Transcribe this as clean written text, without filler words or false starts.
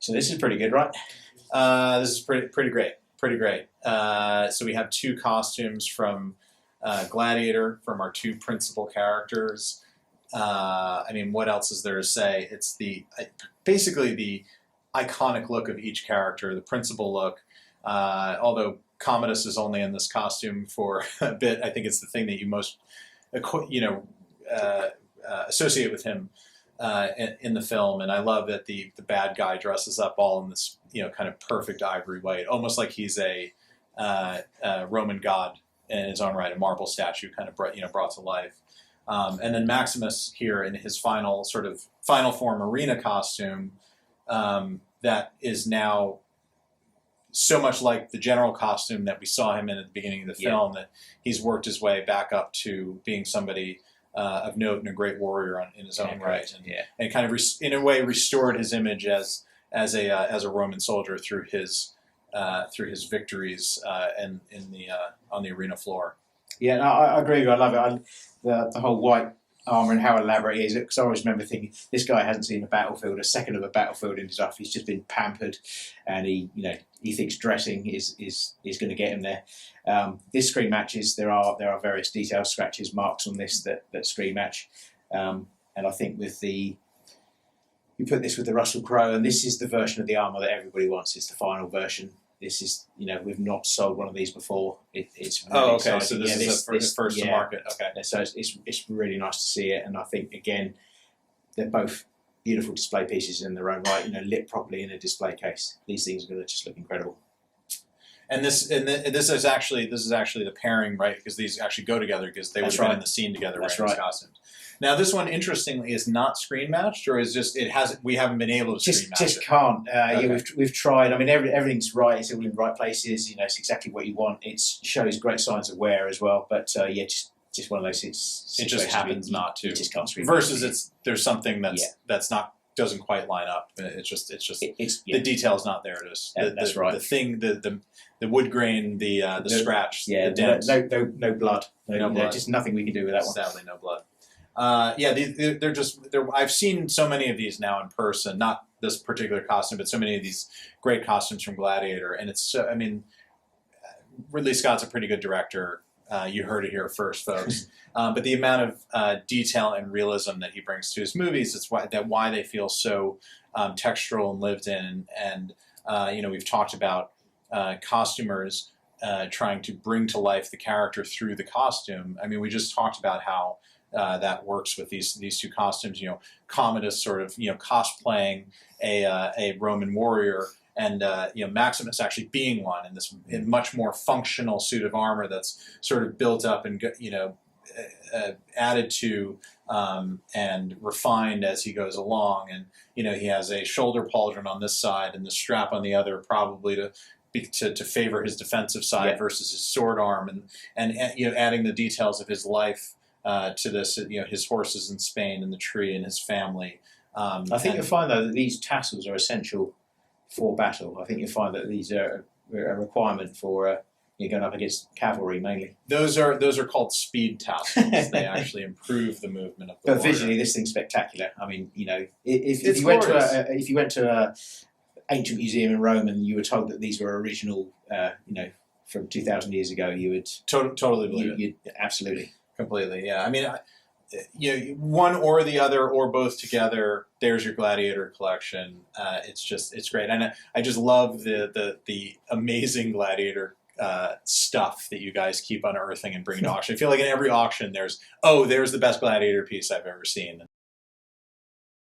So this is pretty good, right? This is pretty great. Pretty great. So we have two costumes from Gladiator, from our two principal characters. I mean, what else is there to say? It's basically the iconic look of each character, the principal look. Although Commodus is only in this costume for a bit, I think it's the thing that you most, associate with him in the film. And I love that the bad guy dresses up all in this, kind of perfect ivory white, almost like he's a Roman god in his own right, a marble statue kind of brought to life. And then Maximus here in his final form arena costume that is now so much like the general costume that we saw him in at the beginning of the film, that he's worked his way back up to being somebody of note and a great warrior in his own right, and kind of in a way restored his image as a Roman soldier through his victories on the arena floor. Yeah, no, I agree with you. I love it. The whole white armor and how elaborate it is. Because I always remember thinking, this guy hasn't seen a second of a battlefield in his life. He's just been pampered, and he thinks dressing is going to get him there. This screen matches. There are various details, scratches, marks on this that screen match, and I think you put this with the Russell Crowe, and this is the version of the armor that everybody wants. It's the final version. This is, we've not sold one of these before. It's really okay. exciting. So this is first to market. Okay. So it's really nice to see it, and I think again, they're both beautiful display pieces in their own right. Lit properly in a display case. These things are going to just look incredible. And this is actually the pairing, right? Because these actually go together because they were in the scene together wearing these costumes. Now this one, interestingly, is not screen matched, or is just we haven't been able to screen match it. Just can't. Okay. We've tried. I mean, everything's right. It's all in the right places. It's exactly what you want. It shows great signs of wear as well. But just one of those. It just happens not to. You just can't screen. Versus there's something that's not. Doesn't quite line up. It's just the detail's not there. That's right. The thing, the wood grain, the scratch, the dent. No blood. No blood. Just nothing we can do with that one. Sadly, no blood. They're I've seen so many of these now in person. Not this particular costume, but so many of these great costumes from Gladiator. And it's Ridley Scott's a pretty good director. You heard it here first, folks. But the amount of detail and realism that he brings to his movies, it's why they feel so textural and lived in. And we've talked about costumers trying to bring to life the character through the costume. I mean, we just talked about how that works with these two costumes. Commodus sort of cosplaying a Roman warrior. And Maximus actually being one in this much more functional suit of armor that's sort of built up and added to and refined as he goes along. And he has a shoulder pauldron on this side and the strap on the other, probably to favor his defensive side versus his sword arm, and adding the details of his life to this. His horses in Spain and the tree and his family. I think you'll find though that these tassels are essential for battle. I think you'll find that these are a requirement for going up against cavalry mainly. Those are called speed tassels. They actually improve the movement of the warrior. Visually, this thing's spectacular. I mean, if you went to a ancient museum in Rome and you were told that these were original, from 2,000 years ago, you would totally believe it. Absolutely, completely. Yeah, I mean. One or the other or both together. There's your Gladiator collection. It's great, and I just love the amazing Gladiator stuff that you guys keep unearthing and bringing to auction. I feel like in every auction there's the best Gladiator piece I've ever seen.